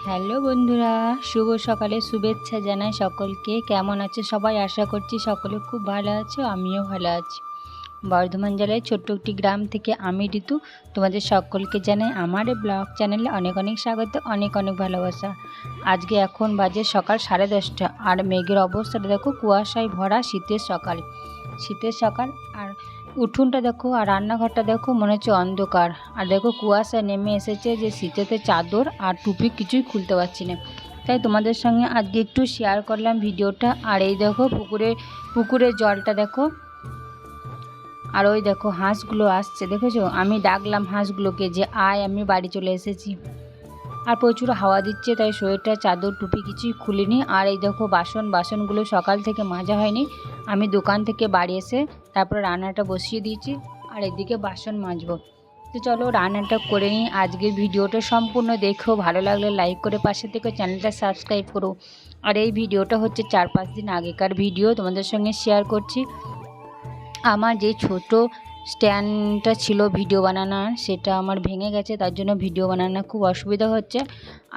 Hello বন্ধুরা, শুভ সকালে শুভেচ্ছা জানাই সকলকে। কেমন আছে সবাই? আশা করছি সকলে খুব ভালো আছো, আমিও ভালো আছি। বর্ধমান জেলায় ছোট্ট একটি গ্রাম থেকে আমি ঋতু তোমাদের সকলকে জানাই আমার এই ব্লগ চ্যানেলে অনেক অনেক স্বাগত, অনেক অনেক ভালোবাসা। আজকে এখন বাজে সকাল 10:30 আর মেঘের অবস্থাটা দেখো, কুয়াশায় ভরা শীতের সকাল। আর উঠোনটা দেখো আর রান্নাঘরটা দেখো, মনে হচ্ছে অন্ধকার। আর দেখো কুয়াশা নেমে এসেছে, যে শীতেতে চাদর আর টুপি কিছুই খুলতে পারছি না। তাই তোমাদের সঙ্গে আজকে একটু শেয়ার করলাম ভিডিওটা। আর এই দেখো পুকুরের জলটা দেখো, আর ওই দেখো হাঁসগুলো আসছে, দেখেছো? আমি ডাকলাম হাঁসগুলোকে যে আয়, আমি বাড়ি চলে এসেছি। আর প্রচুর হাওয়া দিচ্ছে, তাই সোয়েটার চাদর টুপি কিছুই খুলিনি। আর এই দেখো বাসনগুলো সকাল থেকে মাজা হয়নি। আমি দোকান থেকে বাড়ি এসে তারপরে রান্নাটা বসিয়ে দিয়েছি, আর এদিকে বাসন মাজবো। তো চলো রান্নাটা করে নিই। আজকের ভিডিওটা সম্পূর্ণ দেখো, ভালো লাগলে লাইক করে পাশে থেকে চ্যানেলটা সাবস্ক্রাইব করো। আর এই ভিডিওটা হচ্ছে 4-5 দিন আগেকার ভিডিও, তোমাদের সঙ্গে শেয়ার করছি। আমার যে ছোট স্ট্যান্ডটা ছিল ভিডিও বানানোর, সেটা আমার ভেঙে গেছে, তার জন্য ভিডিও বানানো খুব অসুবিধা হচ্ছে।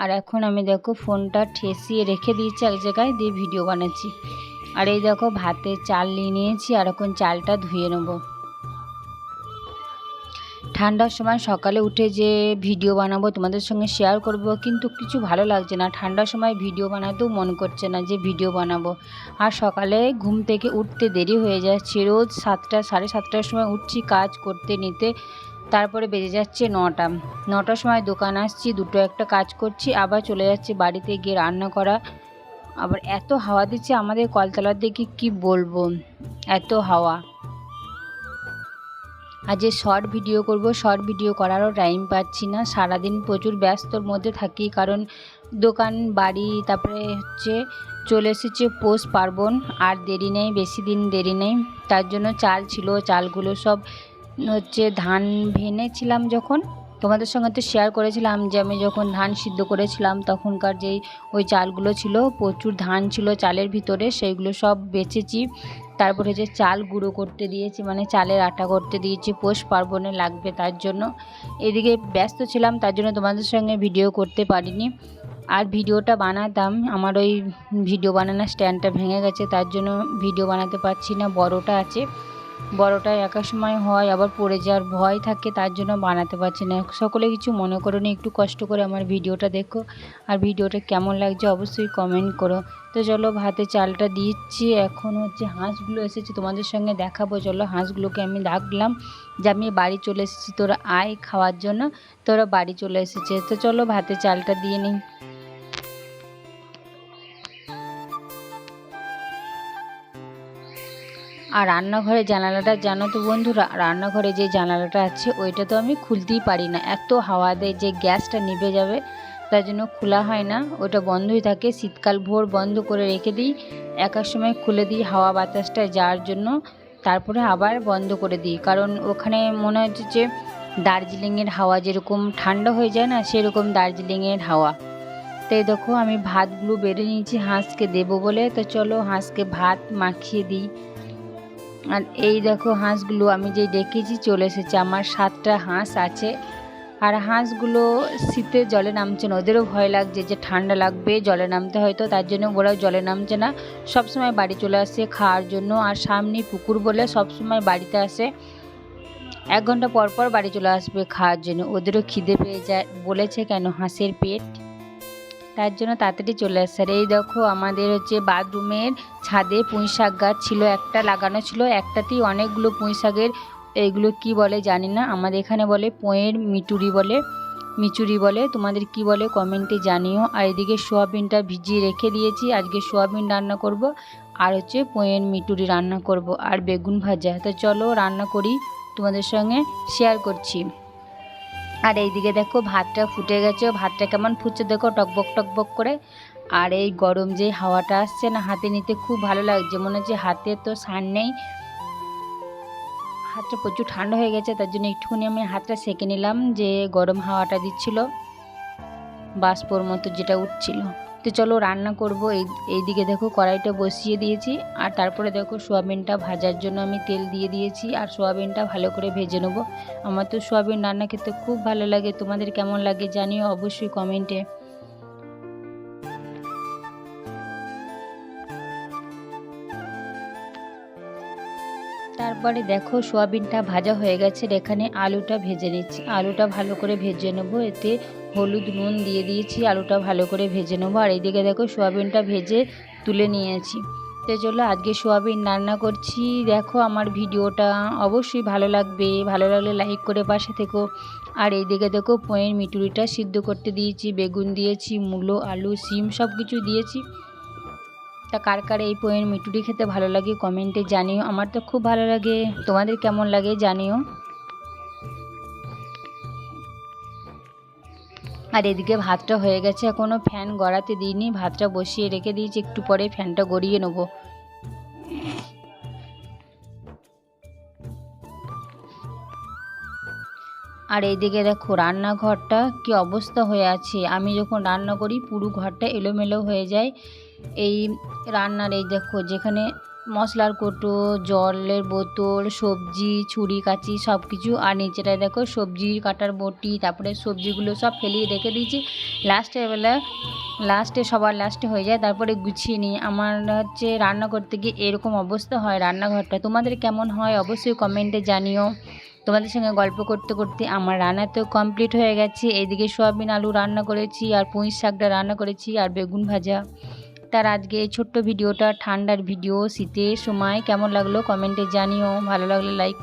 আর এখন আমি দেখো ফোনটা ঠেসিয়ে রেখে দিয়েছি এক জায়গায়, দিয়ে ভিডিও বানাচ্ছি। আর এই দেখো ভাতে চাল নিয়ে নিয়েছি, আর এখন চালটা ধুয়ে নেবো। ঠান্ডার সময় সকালে উঠে যে ভিডিও বানাবো তোমাদের সঙ্গে শেয়ার করব, কিন্তু কিছু ভালো লাগছে না। ঠান্ডার সময় ভিডিও বানাতেও মন করছে না যে ভিডিও বানাবো। আর সকালে ঘুম থেকে উঠতে দেরি হয়ে যাচ্ছে, রোজ 7টা 7:30টার সময় উঠছি কাজ করতে নিতে, তারপরে বেজে যাচ্ছে 9টার সময় দোকান আসছি, দুটো একটা কাজ করছি, আবার চলে যাচ্ছি বাড়িতে গিয়ে রান্না করা। আবার এত হাওয়া দিচ্ছে আমাদের কলতলার দিকে, কি বলবো, এত হাওয়া। আর যে শর্ট ভিডিও করব, শর্ট ভিডিও করারও টাইম পাচ্ছি না। সারাদিন প্রচুর ব্যস্তর মধ্যে থাকি, কারণ দোকান বাড়ি, তারপরে হচ্ছে চলে এসেছে পৌষ পার্বণ। আর দেরি নেই, বেশি দিন দেরি নেই। তার জন্য চাল ছিল, চালগুলো সব হচ্ছে ধান ভেনেছিলাম যখন, তোমাদের সঙ্গে তো শেয়ার করেছিলাম যে আমি যখন ধান সিদ্ধ করেছিলাম তখনকার যেই ওই চালগুলো ছিল, প্রচুর ধান ছিল চালের ভিতরে, সেইগুলো সব বেচেছি। তারপরে যে চাল গুঁড়ো করতে দিয়েছি, মানে চালের আটা করতে দিয়েছি, পৌষ পার্বণে লাগবে তার জন্য। এদিকে ব্যস্ত ছিলাম, তার জন্য তোমাদের সঙ্গে ভিডিও করতে পারিনি। আর ভিডিওটা বানাতাম, আমার ওই ভিডিও বানানোর স্ট্যান্ডটা ভেঙে গেছে, তার জন্য ভিডিও বানাতে পারছি না। বড়টা আছে, বড়টা একা সময় হয়, আবার পড়ে যাওয়ার ভয় থাকে, তার জন্য বানাতে পারছি না। সকলে কিছু মনে করো না, একটু কষ্ট করে আমার ভিডিওটা দেখো। আর ভিডিওটা কেমন লাগছে অবশ্যই কমেন্ট করো। তো চলো ভাতে চালটা দিচ্ছি। এখন হচ্ছে হাঁসগুলো এসেছে, তোমাদের সঙ্গে দেখাবো। চলো হাঁসগুলোকে আমি ডাকলাম যে আমি বাড়ি চলে এসেছি, তোরা আয় খাওয়ার জন্য। তোরা বাড়ি চলে এসেছে। তো চলো ভাতে চালটা দিয়ে নিই। আর রান্নাঘরে জানালাটা, জানো তো বন্ধুরা, রান্নাঘরে যে জানালাটা আছে ওইটা তো আমি খুলতেই পারি না, এত হাওয়া দেয় যে গ্যাসটা নিভে যাবে, তার জন্য খোলা হয় না, ওটা বন্ধই থাকে। শীতকাল ভোর বন্ধ করে রেখে দিই, একার সময় খুলে দিই হাওয়া বাতাসটা যাওয়ার জন্য, তারপরে আবার বন্ধ করে দিই। কারণ ওখানে মনে হচ্ছে যে দার্জিলিংয়ের হাওয়া যেরকম ঠান্ডা হয়ে যায় না, সেরকম দার্জিলিংয়ের হাওয়া। তাই দেখো আমি ভাতগুলো বেড়ে নিয়েছি হাঁসকে দেবো বলে। তো চলো হাঁসকে ভাত মাখিয়ে দিই। আর এই দেখো হাঁসগুলো আমি যে ডেকেছি চলে এসেছে, আমার 7টা হাঁস আছে। আর হাঁসগুলো শীতে জলে নামছে না, ওদেরও ভয় লাগছে যে ঠান্ডা লাগবে জলে নামতে, হয়তো তার জন্য ওরাও জলে নামছে না, সবসময় বাড়ি চলে আসে খাওয়ার জন্য। আর সামনে পুকুর বলে সবসময় বাড়িতে আসে, 1 ঘন্টা পর পর বাড়ি চলে আসবে খাওয়ার জন্য। ওদেরও খিদে পেয়ে যায় বলেছে, কেন হাঁসের পেট, তার জন্য তাড়াতাড়ি চলে আসছে। আর এই দেখো আমাদের হচ্ছে বাথরুমের ছাদে পুঁইশাক গাছ ছিল, একটা লাগানো ছিল, একটাতেই অনেকগুলো পুঁইশাকের, এইগুলো কি বলে জানি না, আমাদের এখানে বলে পোঁয়ের মিচুরি বলে, তোমাদের কি বলে কমেন্টে জানিও। আর এদিকে সোয়াবিনটা ভিজিয়ে রেখে দিয়েছি, আজকে সোয়াবিন রান্না করব, আর হচ্ছে পোঁয়ের মিটুরি রান্না করব, আর বেগুন ভাজা। তো চলো রান্না করি, তোমাদের সঙ্গে শেয়ার করছি। আর এইদিকে দেখো ভাতটা ফুটে গেছে, ভাতটা কেমন ফুটছে দেখো, টকবক টকবক করে। আর এই গরম যে হাওয়াটা আসছে না, হাতে নিতে খুব ভালো লাগছে, মনে হচ্ছে হাতে তো সার নেই, হাতটা প্রচুর ঠান্ডা হয়ে গেছে, তার জন্য একটুখানি আমি হাতটা সেঁকে নিলাম, যে গরম হাওয়াটা দিচ্ছিল, বাষ্পর মতো যেটা উঠছিল। তো চলো রান্না করব। এইদিকে দেখো কড়াইটা বসিয়ে দিয়েছি, আর তারপরে দেখো সোয়াবিনটা ভাজার জন্য আমি তেল দিয়ে দিয়েছি, আর সোয়াবিনটা ভালো করে ভেজে নেবো। আমার তো সোয়াবিন রান্না খেতে খুব ভালো লাগে, তোমাদের কেমন লাগে জানিও অবশ্যই কমেন্টে। তারপরে দেখো সোয়াবিনটা ভাজা হয়ে গেছে, এখানে আলুটা ভেজে নিচ্ছি। আলুটা ভালো করে ভেজে নেবো, এতে হলুদ নুন দিয়ে দিয়েছি, আলুটা ভালো করে ভেজে নেবো। আর এইদিকে দেখো সোয়াবিনটা ভেজে তুলে নিয়েছি। তো চলো আজকে সোয়াবিন রান্না করছি। দেখো আমার ভিডিওটা অবশ্যই ভালো লাগবে, ভালো লাগলে লাইক করে পাশে থেকো। আর এইদিকে দেখো পনির মিটুরিটা সিদ্ধ করতে দিয়েছি, বেগুন দিয়েছি, মূলো, আলু, সিম সব কিছু দিয়েছি। তা কার কার এই পনির মিটুরি খেতে ভালো লাগে কমেন্টে জানিও। আমার তো খুব ভালো লাগে, তোমাদের কেমন লাগে জানিও। আর এদিকে ভাতটা হয়ে গেছে, এখনও ফ্যান গড়াতে দিইনি, ভাতটা বসিয়ে রেখে দিয়েছি, একটু পরে ফ্যানটা গড়িয়ে নেবো। আর এইদিকে দেখো রান্নাঘরটা কি অবস্থা হয়ে আছে। আমি যখন রান্না করি পুরো ঘরটা এলোমেলো হয়ে যায়। এই রান্নার এই দেখো যেখানে মশলার কৌটো, জলের বোতল, সবজি, ছুরি কাঁচি সব কিছু, আর নিচেটায় দেখো সবজি কাটার বটি, তারপরে সবজিগুলো সব ফেলিয়ে রেখে দিয়েছি। সবার লাস্টে হয়ে যায়, তারপরে গুছিয়ে নিই। আমার হচ্ছে রান্না করতে গিয়ে এরকম অবস্থা হয় রান্নাঘরটা। তোমাদের কেমন হয় অবশ্যই কমেন্টে জানিও। তোমাদের সঙ্গে গল্প করতে করতে আমার রান্না তো কমপ্লিট হয়ে গেছে। এইদিকে সয়াবিন আলু রান্না করেছি, আর পুঁই শাকটা রান্না করেছি, আর বেগুন ভাজা। তার আজকে এই ছোট্ট ভিডিওটা ঠান্ডার ভিডিও, শীতের সময় কেমন লাগলো কমেন্টে জানিও। ভালো লাগলে লাইক